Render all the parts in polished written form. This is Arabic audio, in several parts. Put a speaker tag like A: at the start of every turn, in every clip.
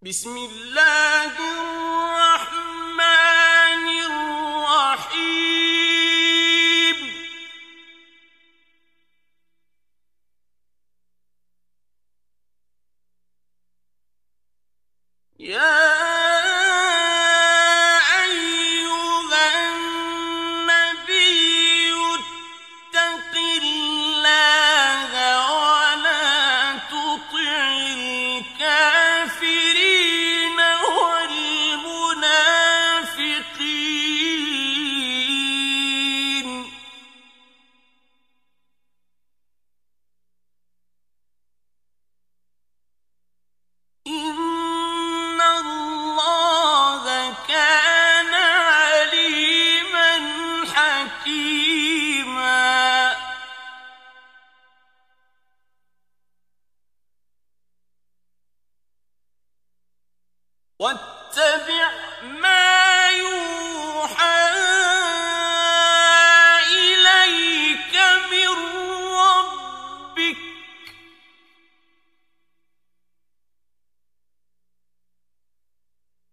A: بسم الله الرحمن الرحيم. يا واتبع ما يوحى إليك من ربك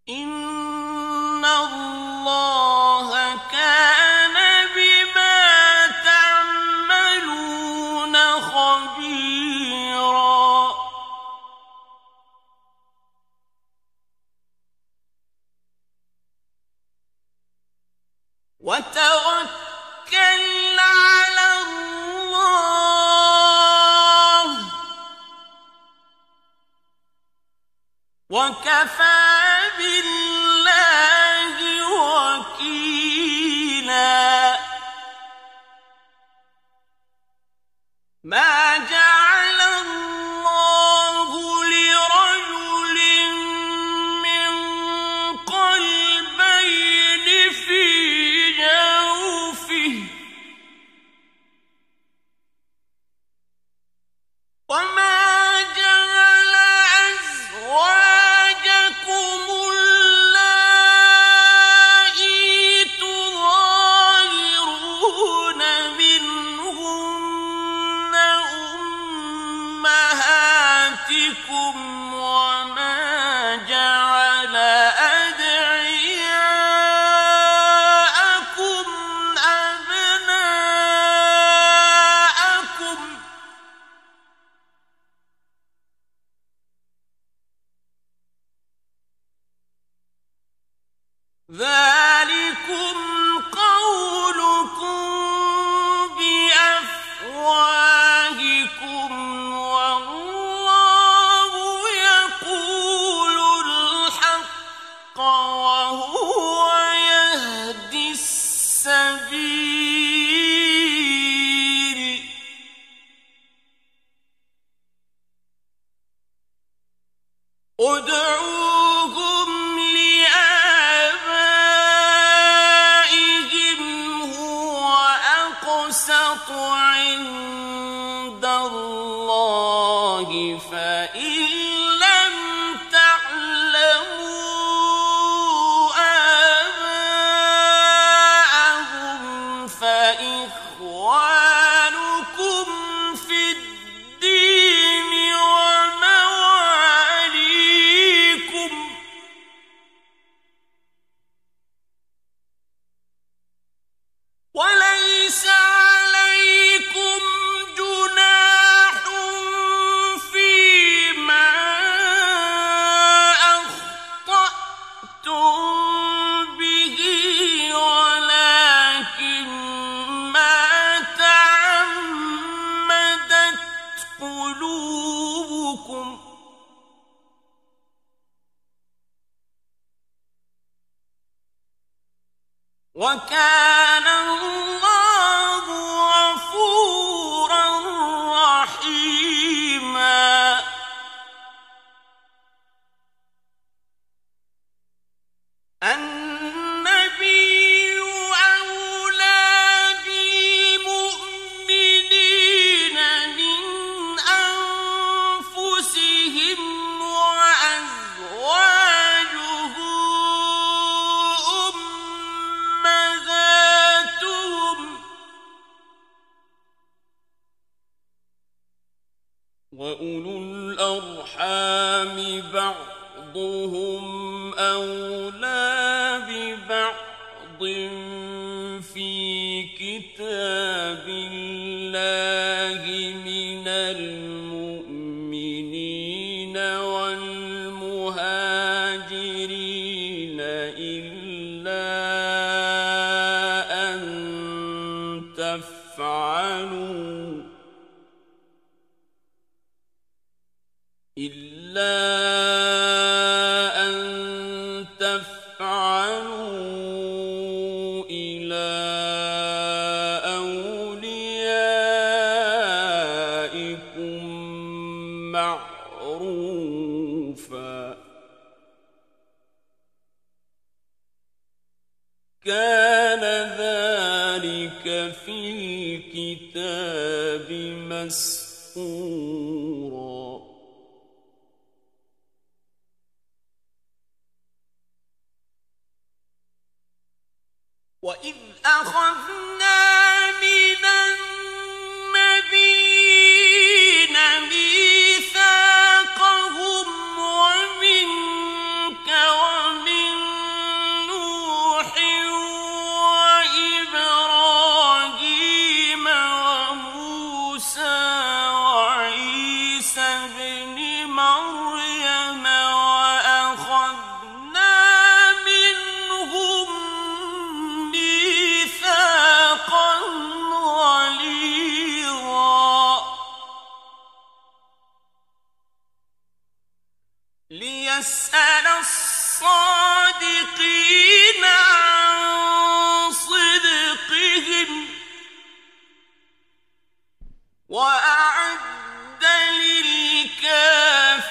A: إن الله كان بما تعملون خبيرا. وتوكل على الله وكفى بالله وكيلا. ما جعل الله لرجل من قلبين في جوفه وما جعل أزواجكم اللائي تظاهرون منهن أمهاتكم وما جعل أدعياءكم أبناءكم ذلكم قولكم بأفواهكم والله يقول الحق وهو يهدي السبيل. ادعوهم لآبائهم هو أقسط عند الله فإن لم تعلموا آباءهم فإخوانكم في الدين ومواليكم وليس عليكم جناح فيما أخطأتم به ولكن ما تعمدت قلوبكم وكان الله غفورا رحيما. النبي أولى بالمؤمنين من أنفسهم وأزواجه أمهاتهم وأولو الأرحام بعضهم بعضهم أولى ببعض في كتاب الله من المؤمنين والمهاجرين إلا أن تفعلوا إلى أوليائكم معروفا كان ذلك في الكتاب مسطورا وإذ أخذنا من النبيين ميثاقهم ومنك ومن نوح وإبراهيم وموسى وعيسى ابن مريم وأخذنا منهم ميثاقا غليظا ليسأل الصادقين عن صدقهم وأعد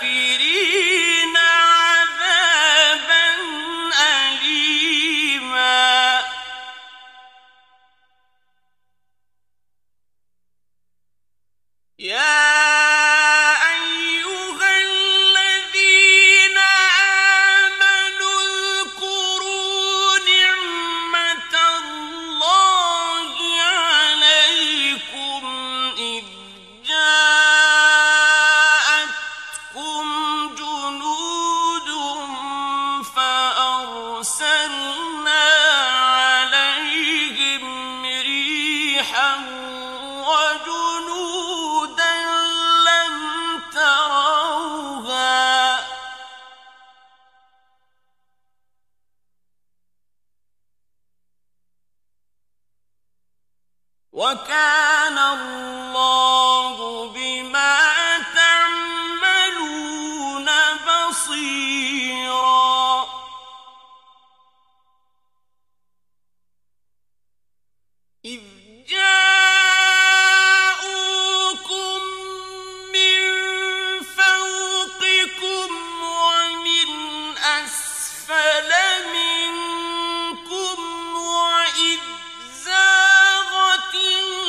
A: للكافرين عذابا أليما يا أيها الذين آمنوا اذكروا نعمة الله عليكم إذ جاءتكم جنود فأرسلنا عليهم ريحا وجنودا لم تروها وكان الله بما تعملون بصيرا إذ جاءوكم من فوقكم ومن أسفل منكم وإذ زاغت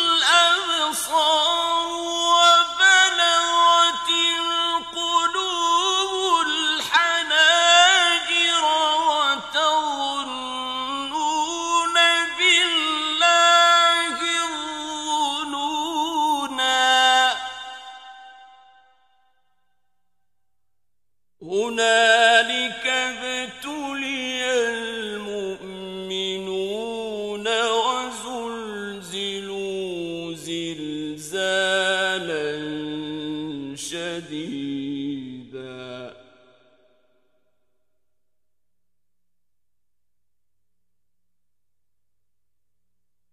A: الأبصار وبلغت القلوب الحناجر وتظنون بالله الظنونا هنالك ابتلي المؤمنون وزلزلوا زلزالا شديدا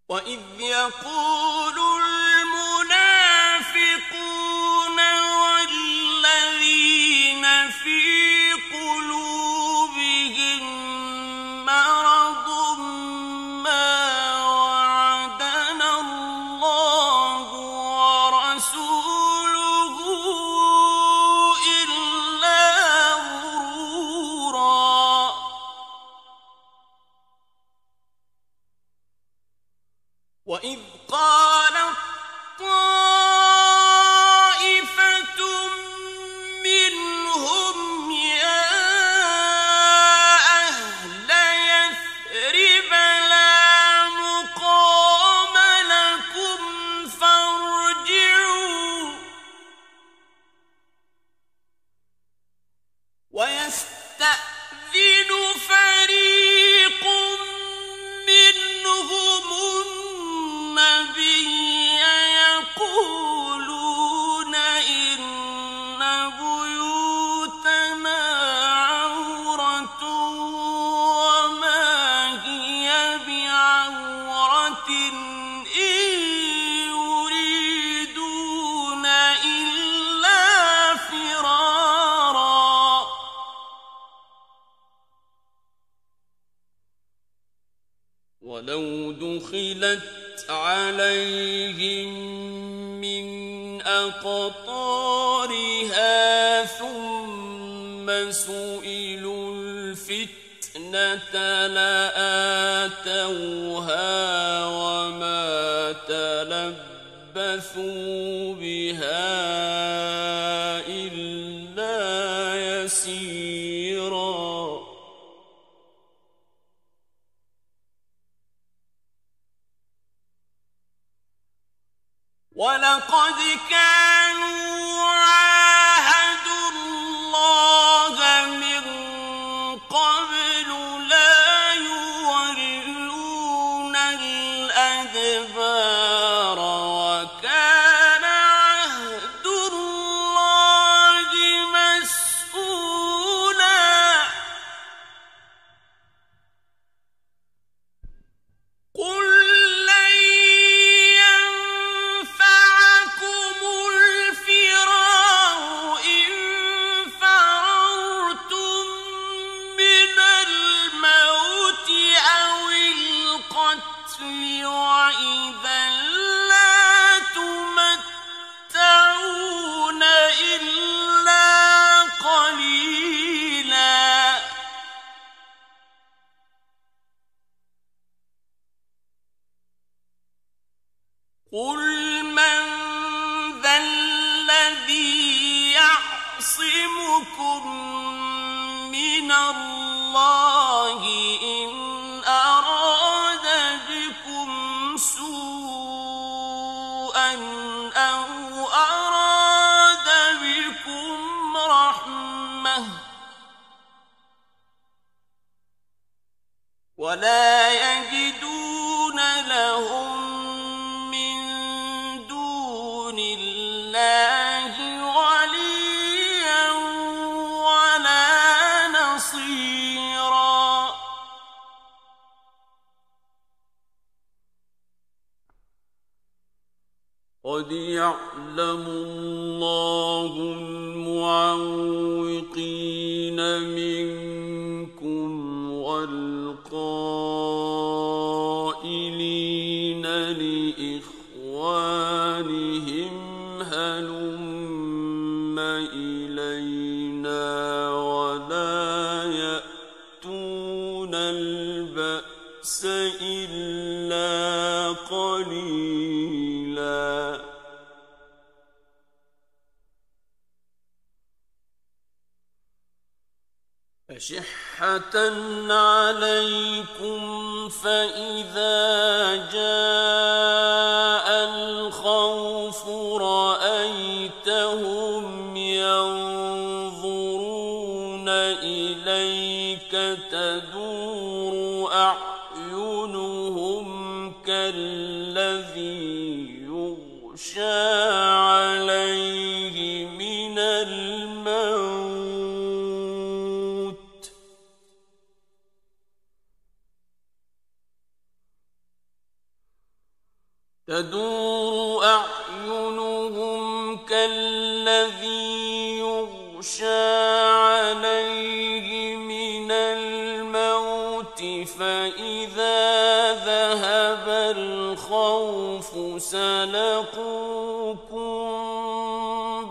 A: وإذ يقول المنافقون والذين في قلوبهم مرض ما وعدنا الله ورسوله إلا غرورا وإذ قال ولو دخلت عليهم من أقطارها ثم سئلوا الفتنة لآتوها وما تلبثوا بها إلا يسيرا ولقد كانوا عاهدوا الله من قبل لا يولون الأدبار وكان عهد الله مسؤولا قل لن ينفعكم الفرار إن فررتم من الموت أو القتل وإذا لا تمتعون إلا قليلا قل من ذا الذي يعصمكم من الله إن أراد بكم سوءا أو أراد بكم رحمة ولا يجدون لهم من دون الله وليا ولا نصيرا قد يعلم الله المعوقين منكم والقائلين لإخوانهم هلم إلينا ولا يأتون البأس إلا قليلا أشحة عليكم فإذا جاء الخوف رأيتهم ينظرون إليك تدور أعينهم كالذي يغشى عليه من الموت تدور أعينهم كالذي يغشى عليه من الموت فإذا ذهب الخوف سلقوكم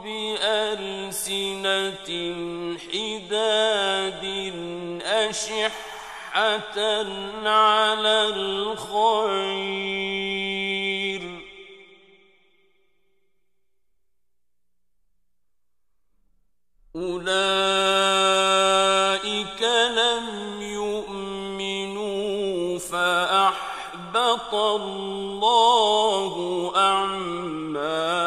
A: بألسنة حداد أشحة على الخير أولئك لم يؤمنوا فأحبط الله أعمالهم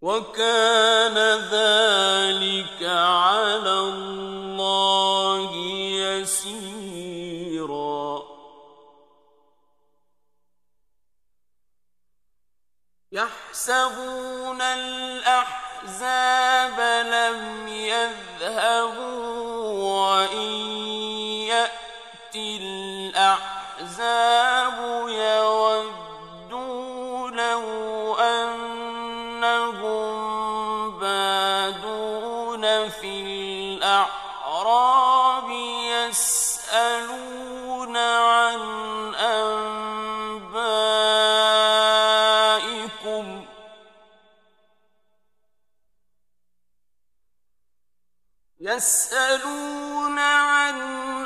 A: وكان ذلك على الله يسيرا يحسبون الأحزاب لم يذهبوا وإن يأتي الأحزاب يودوا لو أنهم بادون يسألون عن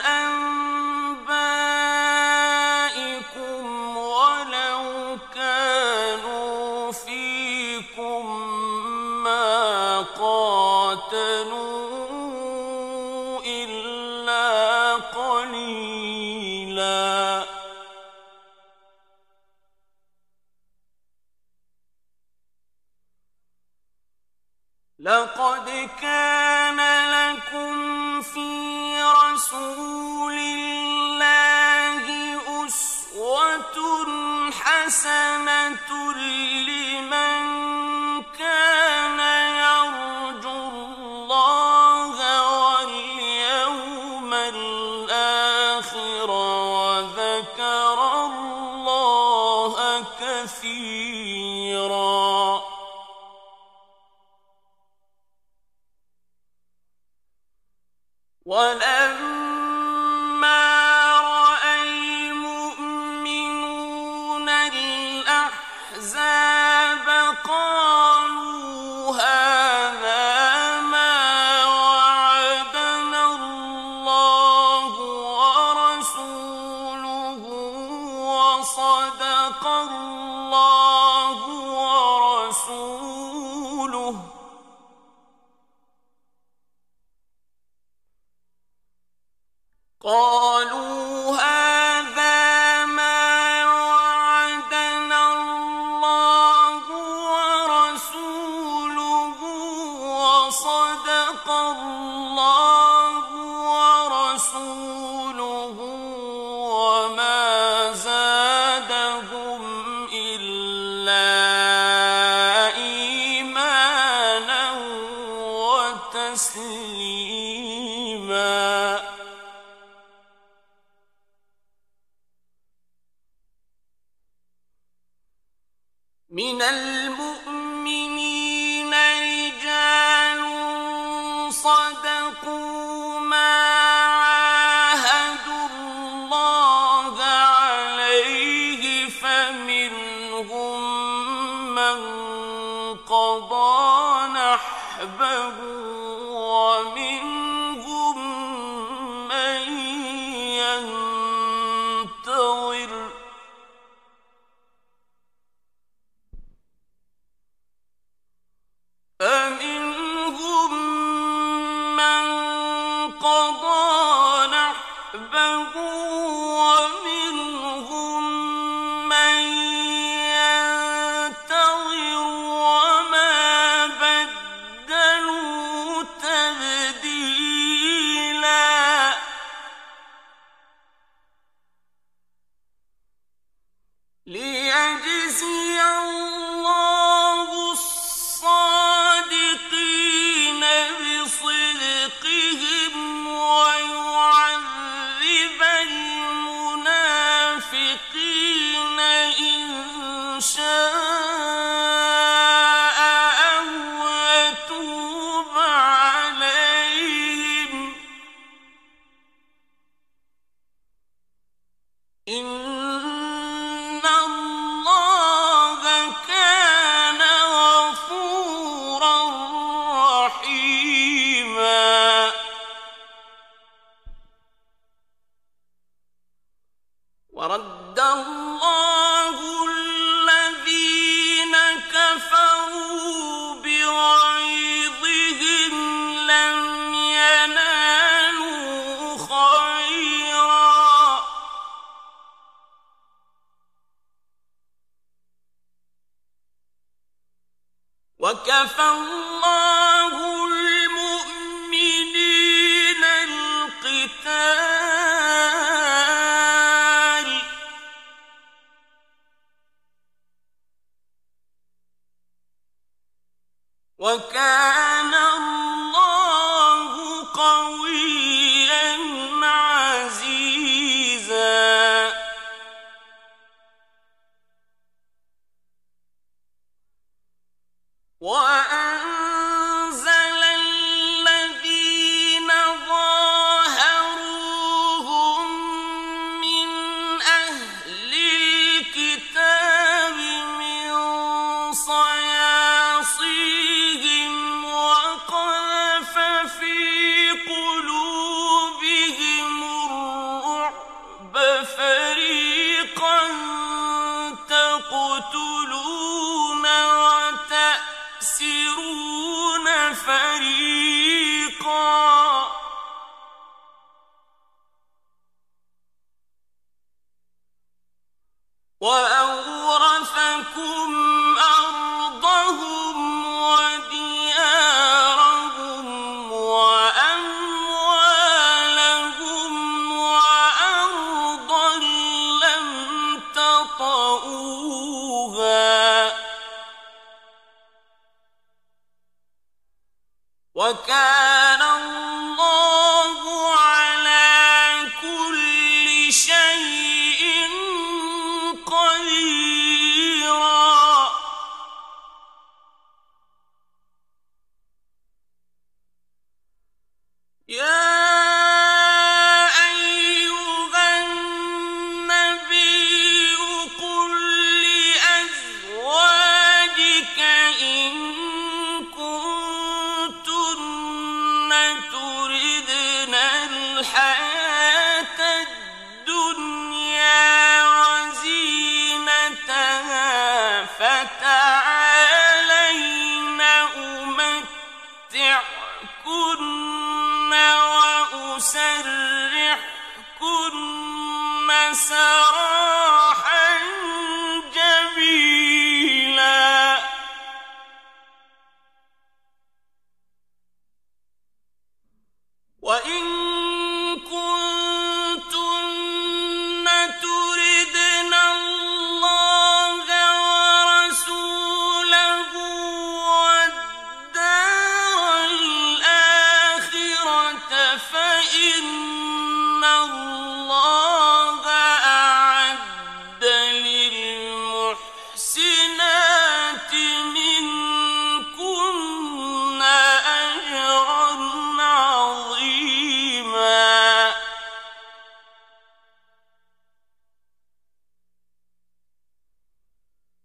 A: أنبائكم ولو كانوا فيكم ما قاتلوا إلا قليلا لقد كان لكم في رسول الله أسوة حسنة لمن كان يرجو الله واليوم الآخر وذكر الله كثيرا ولما رأى المؤمنون الأحزاب قالوا هذا ما وعدنا الله ورسوله وصدق الله ورسوله قالوا هذا ما وعدنا الله ورسوله وصدق الله ورسوله وما زادهم إلا إيمانا وتسليما من المؤمنين رجال صدقوا ما عاهدوا الله عليه فمنهم من قضى نحبه ومنهم من ينتظر فمنهم من قضى نحبه ومنهم من ينتظر وما بدلوا تبديلا ليجزي الله الصادقين بصدقهم ويعذب المنافقين إن شاء أو يتوب عليهم إن الله كان غفورا رحيما ورد الله الذين كفروا بغيظهم لم ينالوا خيرا وكفى الله المؤمنين القتال وكان الله قويا عزيزا وأنزل الذين ظاهروهم من أهل الكتاب من صياصيهم وقذف في وكان الله على كل شيء قديرا. يا فتعالين أمتعكن وأسرحكن سراحا جميلا. وإن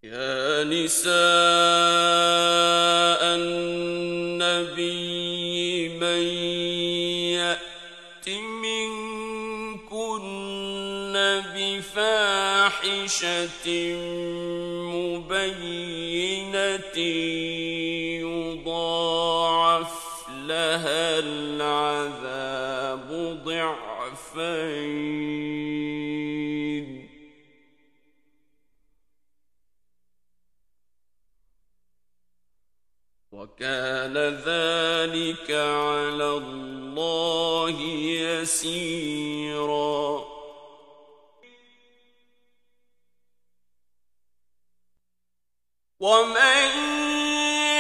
A: يا نساء النبي من يأت منكن بفاحشة مبينة يضاعف لها العذاب ضعفين وكان ذلك على الله يسيرا. ومن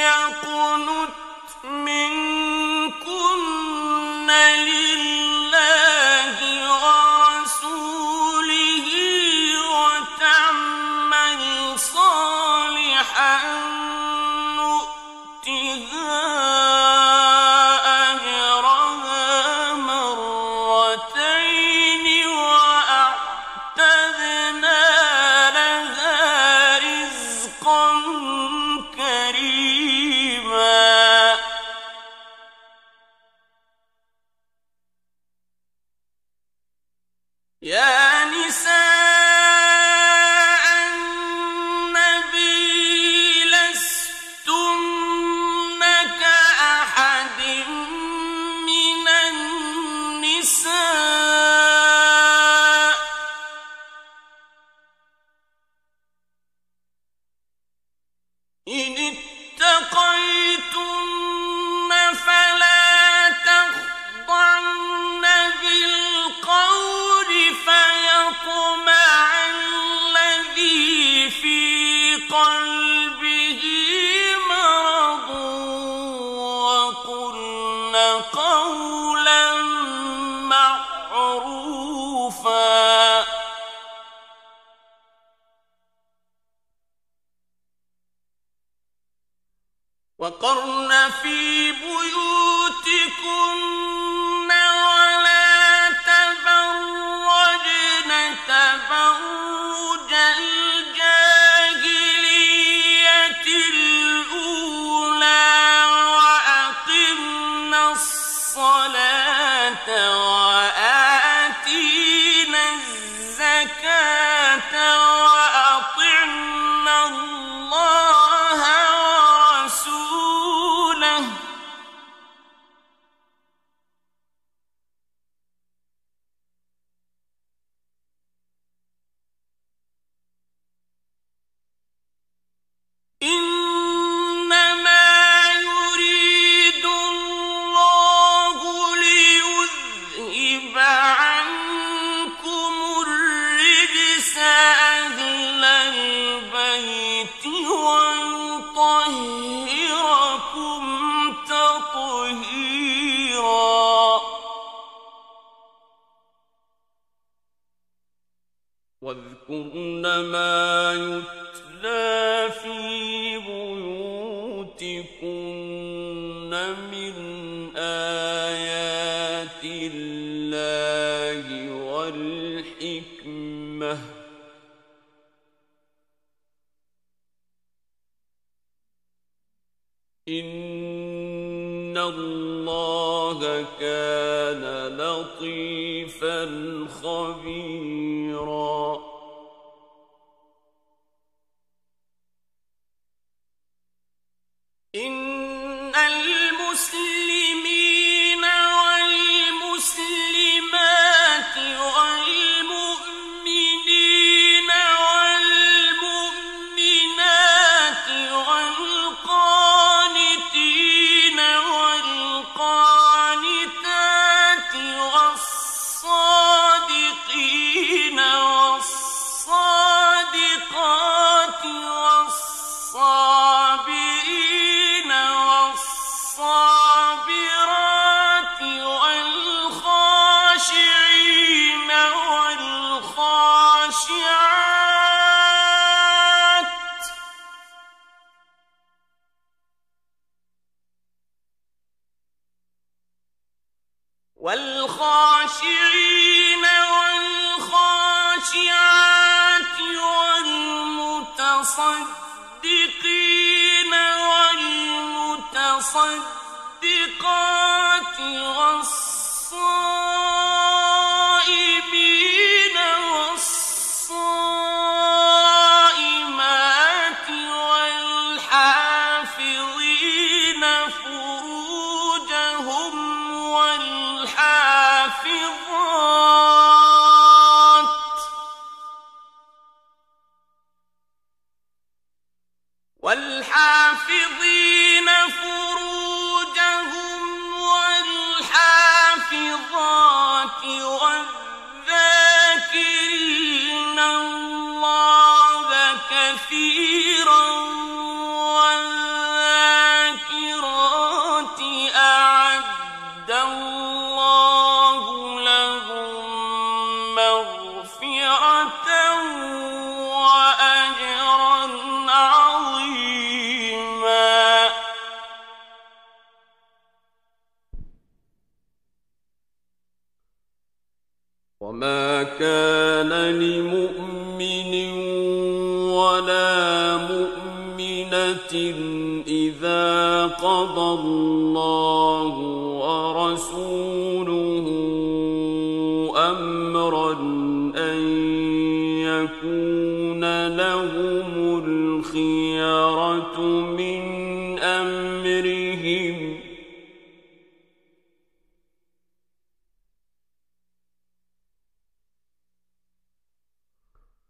A: يقنت منكن لله ورسوله وتعمل صالحا أجرها مرتين وأعتدنا لها رزقا كريما. يا نساء إن اتقيتن فلا تخضعن بالقول فيطمع الذي في قلبه مرض وقلن قولا معروفا. وقرن في بيوتكن ولا تبرجن تبرج الجاهلية الأولى وأقمنا الصلاة وآتينا الزكاة وأطعنا الله ورسوله إنما يريد الله ليذهب عنكم الرجس أهل البيت ويطهركم تطهيرا. ما يتلى في بيوتكن من آيات الله والحكمة إن الله كان لطيفا خبيرا إن المسلمين والمسلمات والمؤمنين والمؤمنات والقانتين والقانتات والصادقين والصادقات والصابرين والصابرات والخاشعين والخاشعات والخاشعين والخاشعات والمتصدقين والمتصدقات والصائمين والصائمات والحافظين فروجهم والحافظين فروجهم والحافظات والذاكرين الله كثيرا والذاكرات أعد الله لهم مغفرة وأجرا عظيما وما كان لمؤمن ولا مؤمنة إذا قضى الله ورسوله أمرا أن يكون لهم الخيرة من أمرهم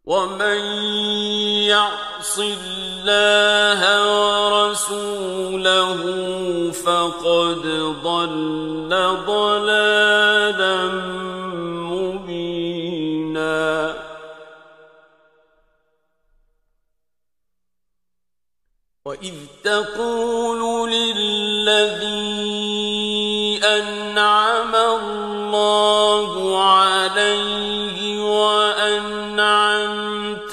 A: ومن يعص الله ورسوله فقد ضل ضلالا مبينا وإذ تقول للذي أنعم الله عليه وأنعمت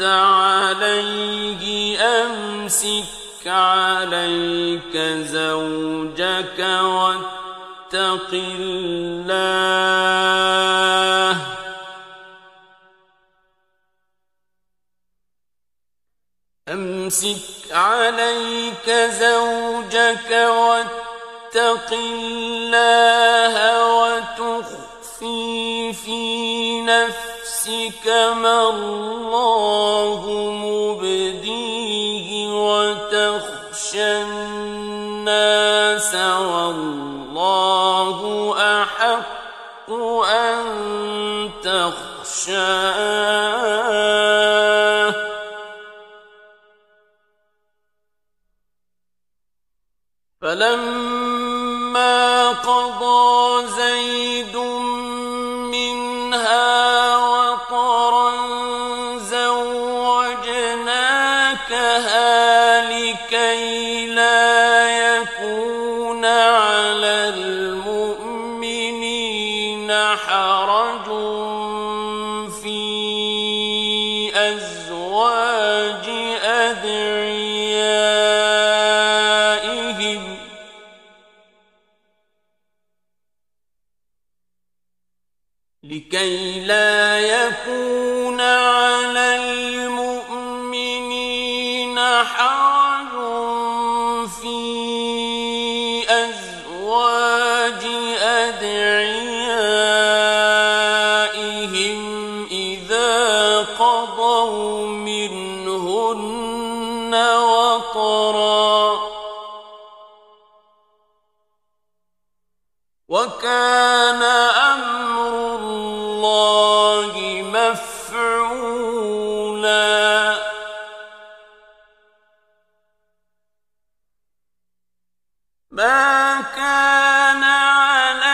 A: عليه أمسك عليك زوجك واتق الله أمسك عليك زوجك واتق الله وتخفي في نفسك ما الله مبديه وتخشى الناس والله أحق أن تخشاه فلما قضى زيد منها وطرا زوجناكها لكي لا يكون على المؤمنين حرج في أزواج لكي لا يكون على المؤمنين حرج في أزواج أدعيائهم إذا قضوا منهن وطرا وكان أمر الله مفعولا ما كان على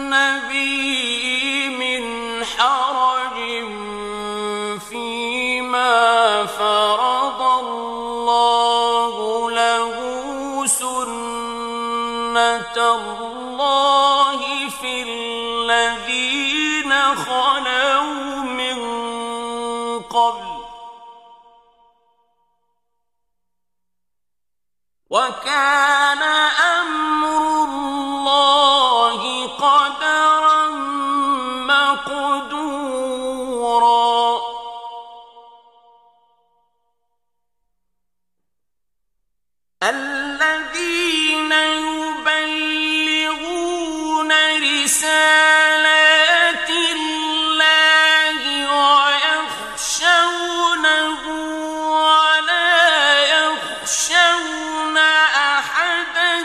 A: النبي من حرج فيما فرض الله له سنة الله في الذين خلوا من قبل وكان أمر الله قدرا مقدورا الذين يبلغون رسالات الله ويخشونه ولا يخشون أحدا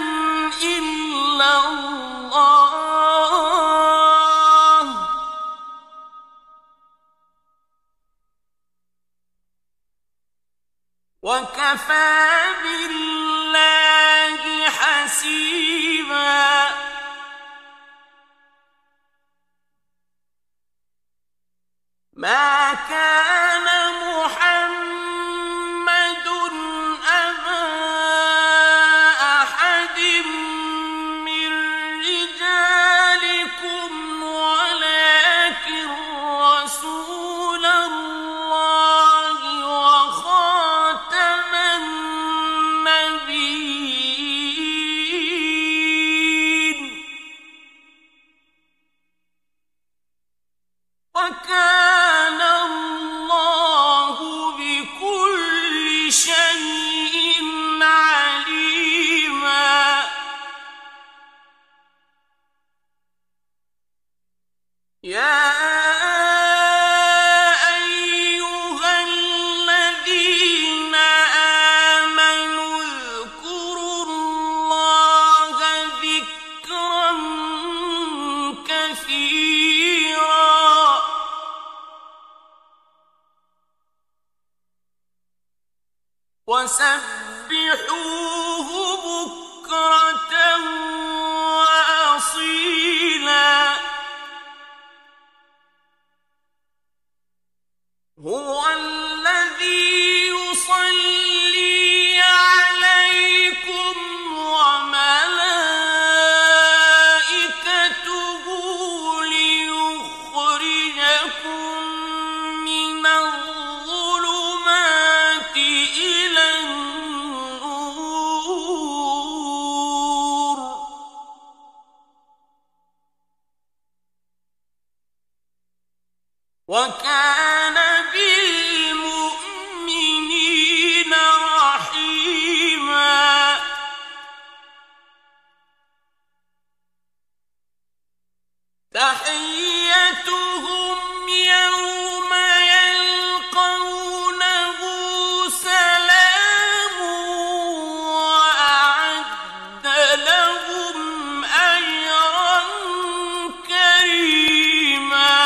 A: إلا الله وكفى بالله حسيبا ما كان محمد أبا أحد من رجالكم ولكن رسول الله وخاتم النبيين وكان الله بكل شيء عليما يا أيها الذين آمنوا اذكروا الله ذكرا كثيرا وسبحوه بكرة وأصيلا هو الذي يصلي عليكم وملائكته ليخرجكم من الظلمات إلى النور وكان بالمؤمنين رحيما تحيتهم يوم يلقونه سلام وأعد لهم أجرا كريما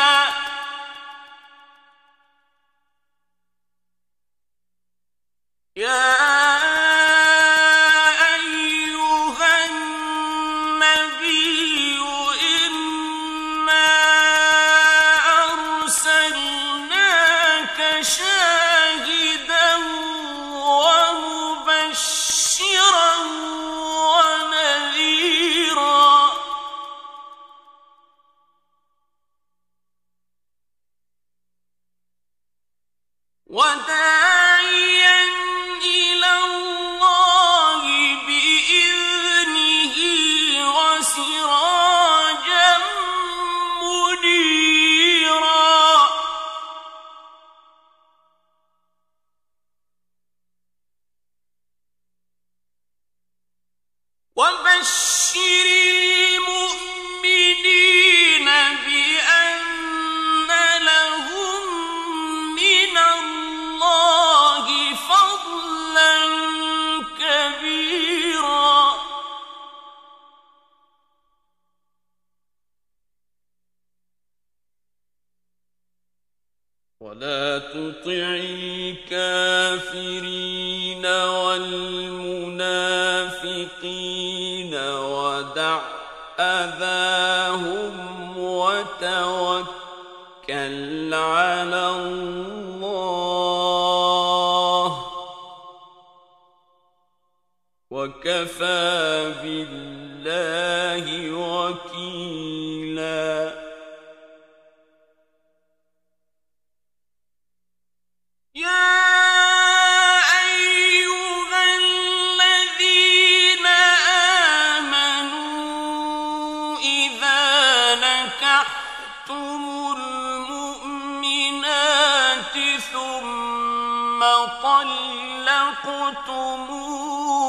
A: فلا تطع الكافرين والمنافقين ودع أذاهم وتوكل على الله وكفى بالله وكيلا.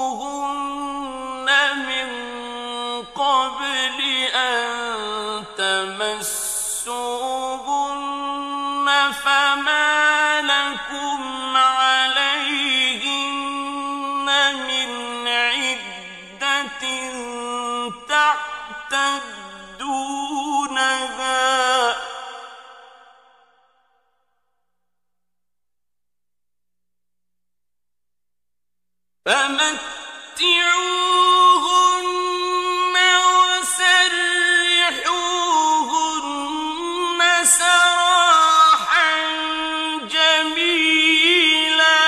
A: طلقتموهن من قبل أن تمسوهن فما لكم عليهن من عدة تعتدونها فمتعوهن وسرحوهن سراحا جميلا.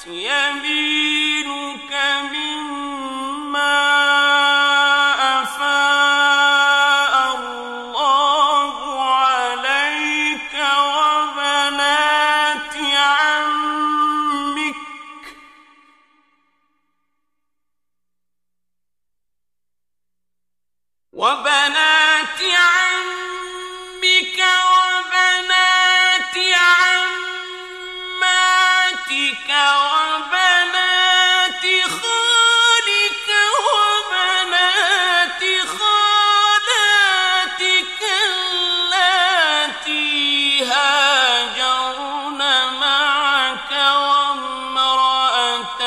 A: يمينك مما أفاء الله عليك وبنات عمك وبنات عماتك وبنات خالك وبنات خالاتك اللاتي هاجرن معك وامرأة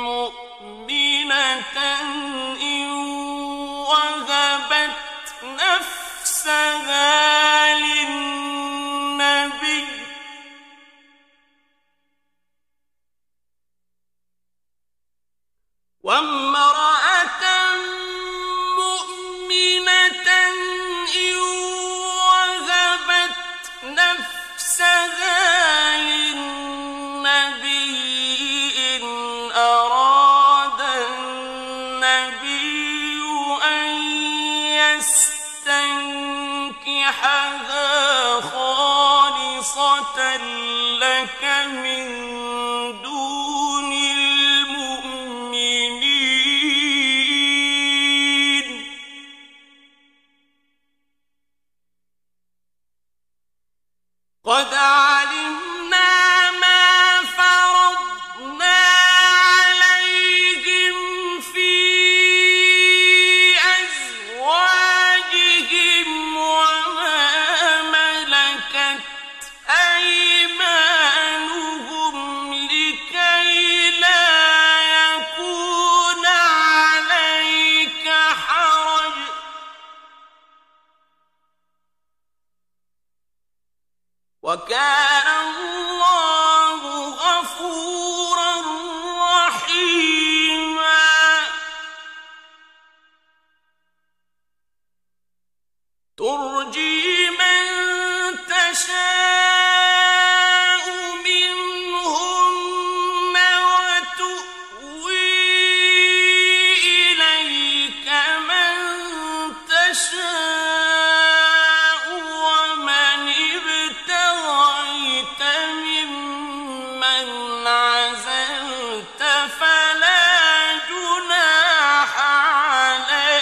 A: مؤمنة إن وهبت نفسها للنبي وامرأة مؤمنة إن وهبت نفسها للنبي إن أراد النبي أن يستنكحها خالصة لك من دون المؤمنين قد علمنا ما فرضنا عليهم في أزواجهم وما ملكت أيمانهم لكي لا يكون عليك حرج وكان الله غفورا رحيما ترجي من تشاء منهن وتؤوي إليك من تشاء ومن ابتغيت ممن عزلت فلا جناح عليك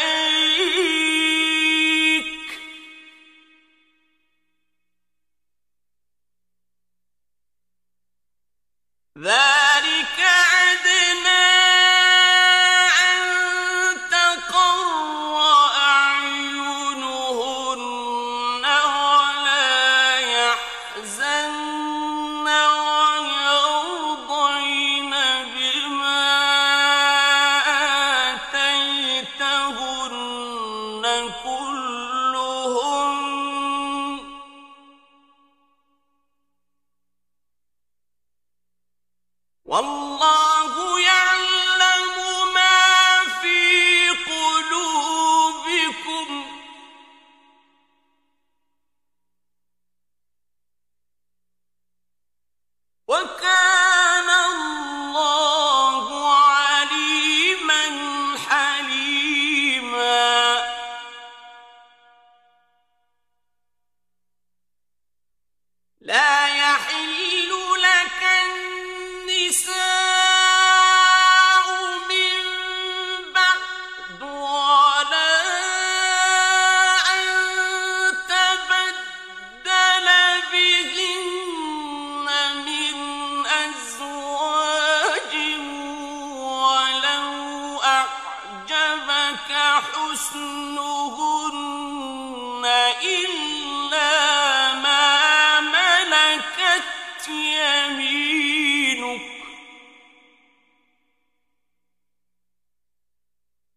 A: حصنهن إلا ما ملكت يمينك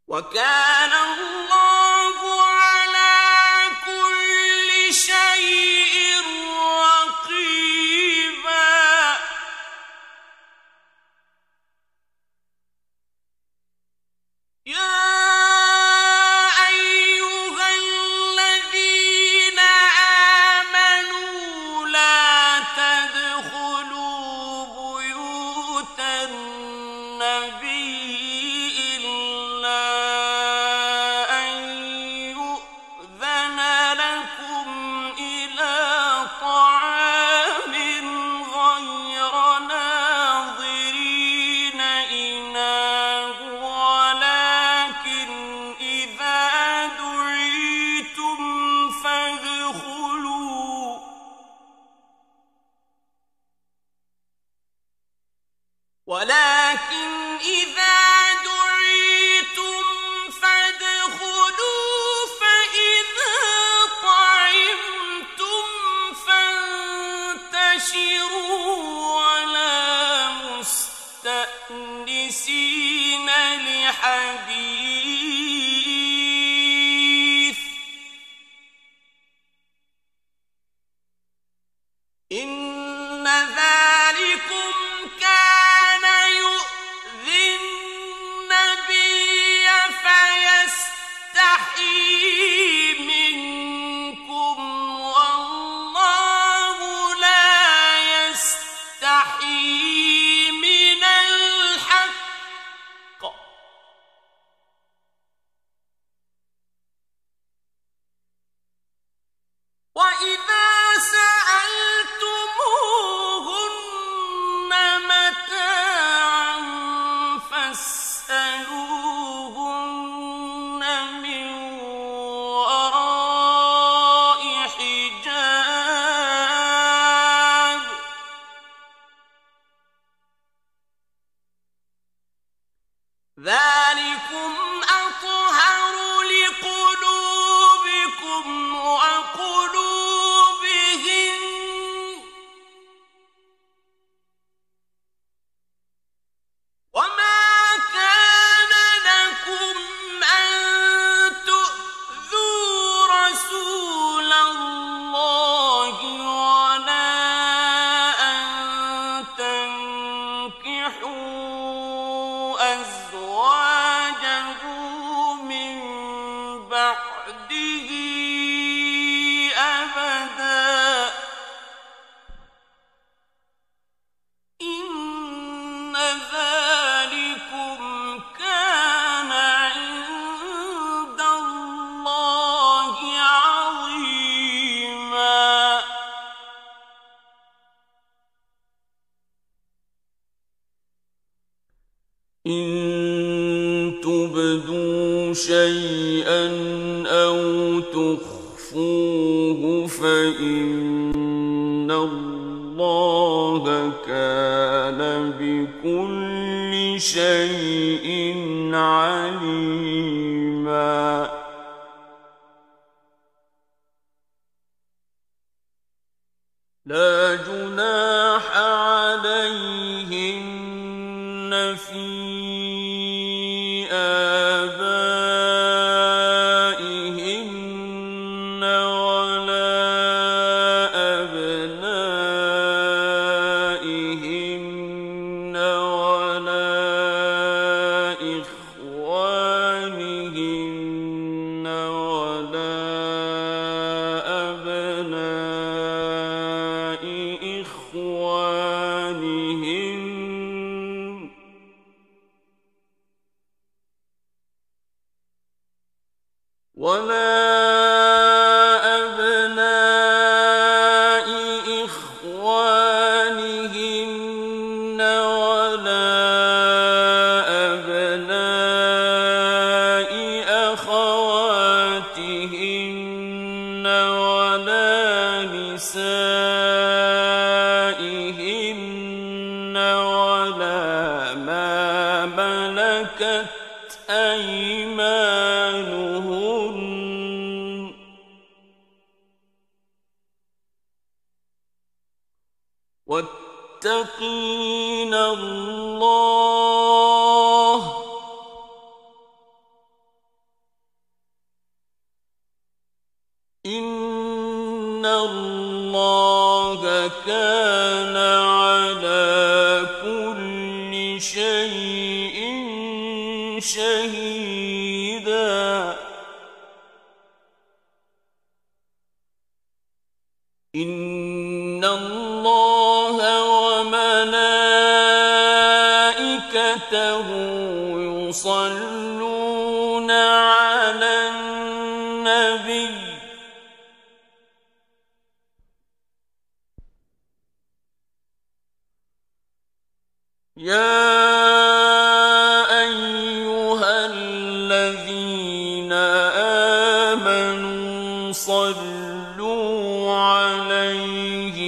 A: وكان الله على كل شيء رقيبا يا أيها الذين آمنوا لا تدخلوا بيوت النبي إلا أن يؤذن لكم إلى طعام غير ناظرين إناه ولكن إذا دعيتم فادخلوا فإذا طعمتم فانتشروا ولا مستأنسين لحديث إن ذلكم كان يؤذي النبي فيستحيي منكم والله لا يستحيي من الحق وإذا سألتموهن متاعا فاسألوهن من وراء حجاب ذلكم أطهر لقلوبكم وقلوبهم وما كان لكم أن تؤذوا رسول الله ولا أن تنكحوا أزواجه من بعده أبدا إن ذلكم كان عند الله عظيما إن تبدوا شيئا أو تخفوه فإن الله كان بكل شيء عليما لا جناح عليهن في آبائهن ولا أبنائهن ولا إخوانهن ولا أبناء إخوانهن ولا أبناء إخوانهن ولا أبناء أخواتهن ولا نسائهن ولا ما ملكت أيمانهن واتقين الله إن الله كان على كل شيء شهيدا إن الله وملائكته يصلون على النبي يا أيها الذين آمنوا صلوا عليه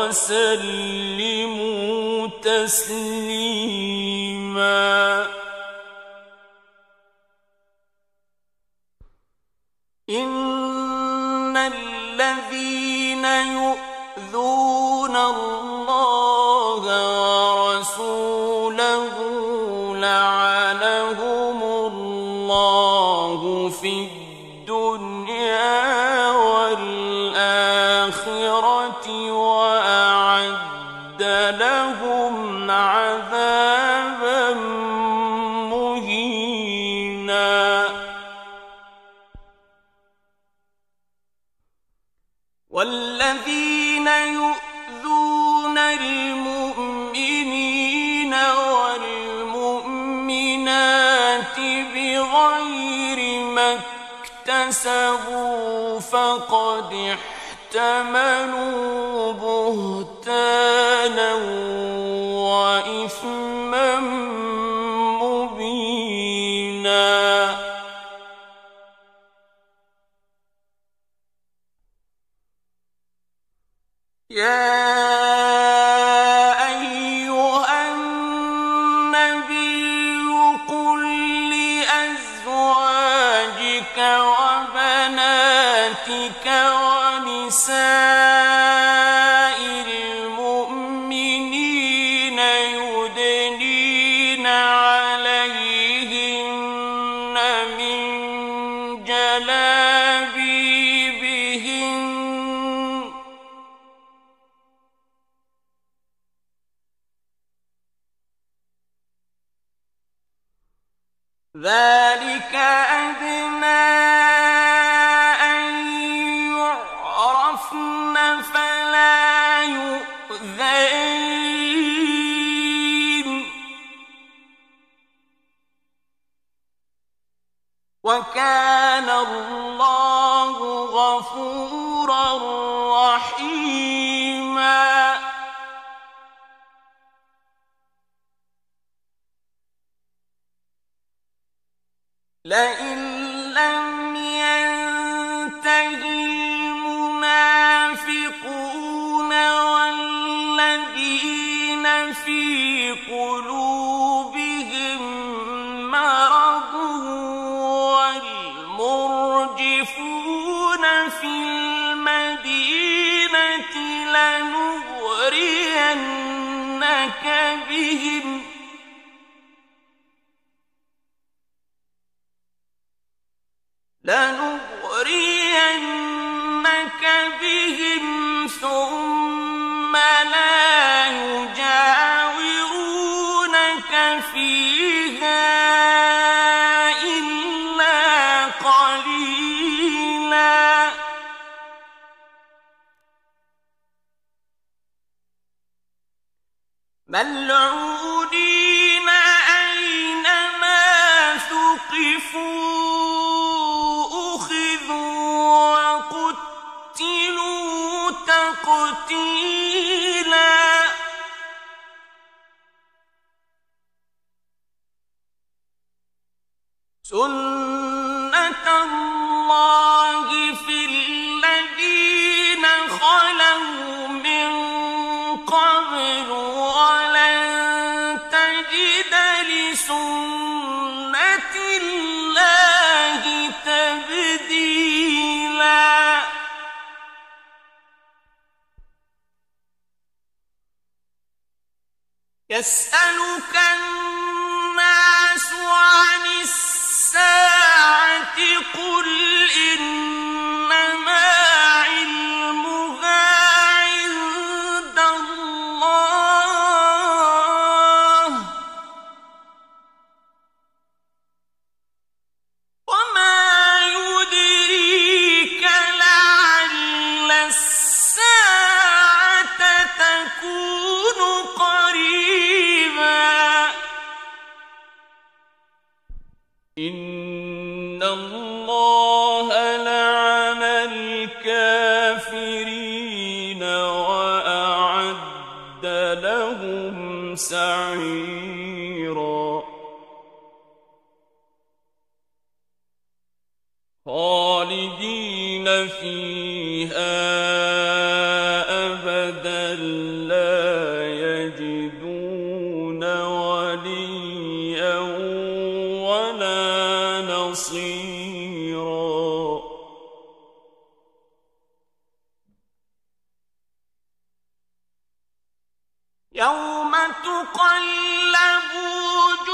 A: وسلموا تسليما إن الذين يؤذون الله ورسوله لعنهم الله في الدنيا والآخرة وأعد لهم عذابا مهينا والذين يؤذون المؤمنين والمؤمنات بغير ما اكتسبوا فقد احتملوا بهتانا وإثما مبينا يا أيها النبي قل لأزواجك وبناتك ونساء المؤمنين يدنين عليهن من جلابيبهن ذلك أدنى أن يعرفن فلا يؤذين وكان الله غفورا رحيما لئن لم ينته المنافقون والذين في قلوبهم مرض والمرجفون في المدينة لنغرينك بهم ثم لا يجاورونك فيها إلا قليلا ملعونين أينما ثقفوا وقتلوا تقتيلا سنة الله في الذين خلوا من قبل ولن تجد لسنة يسألك الناس عن الساعة قل إنما علمها عند الله وما يدريك لعل الساعة تكون قريبا إن الله لعن الكافرين وأعد لهم سعيرا خالدين فيها أبدا لا يجدون وليا ولا نصيرا يوم تقلب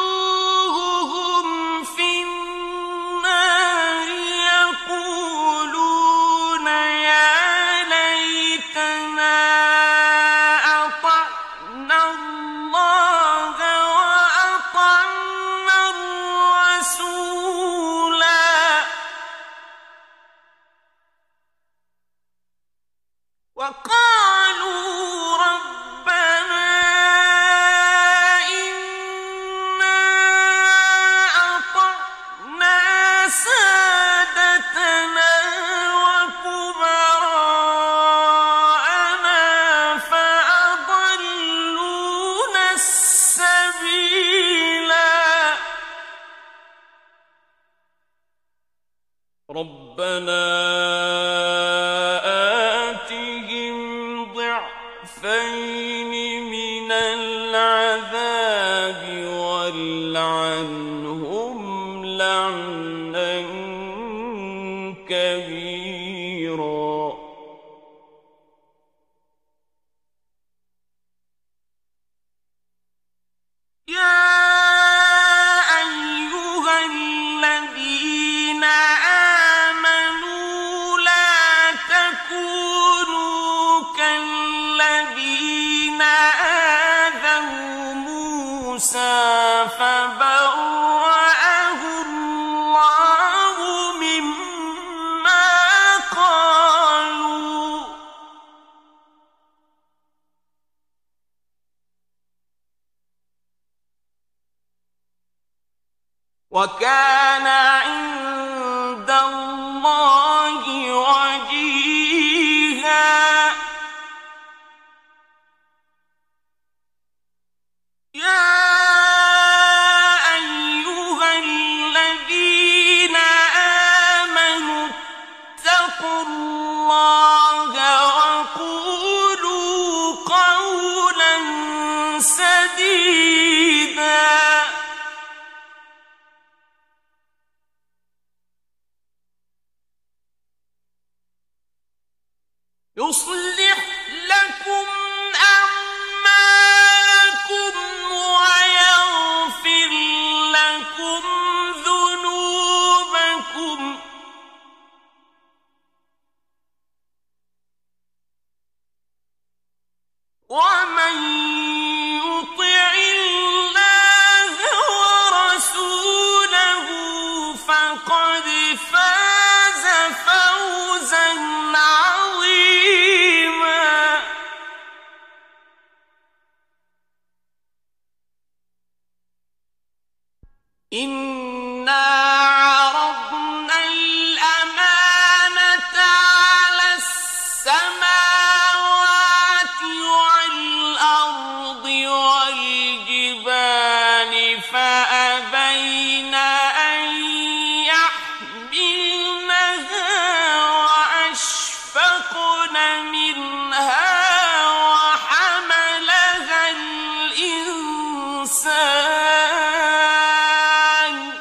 A: وجوههم في النار يقولون يا ليتنا أطعنا الله وأطعنا الرسولا وقالوا ربنا إنا أطعنا سادتنا وكبراءنا فأضلونا السبيلا ربنا آتهم ضعفين من العذاب والعنهم لعنا كبيرا يا أيها الذين آمنوا لا تكونوا كالذين آذوا موسى فبرأه الله مما قالوا وكان عند الله وجيها يا أيها الذين آمنوا اتقوا الله وقولوا قولا سديدا يصلح لكم أعمالكم ويغفر لكم ذنوبكم ومن يطع الله ورسوله فقد فاز فوزا عظيما إنا عرضنا الأمانة على السماوات والأرض والجبال فأبين أن يحملنها وأشفقن منها وحملها الإنسان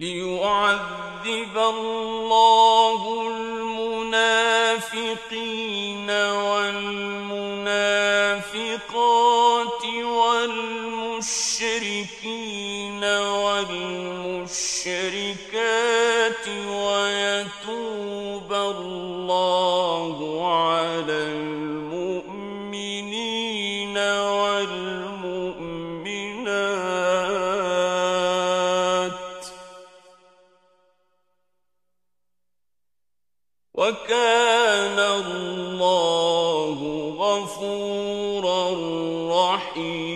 A: ليعذب الله المنافقين والمنافقات والمشركين والمشركات ويتوب الله على المؤمنين والمؤمنات وكان الله غفورا رحيما.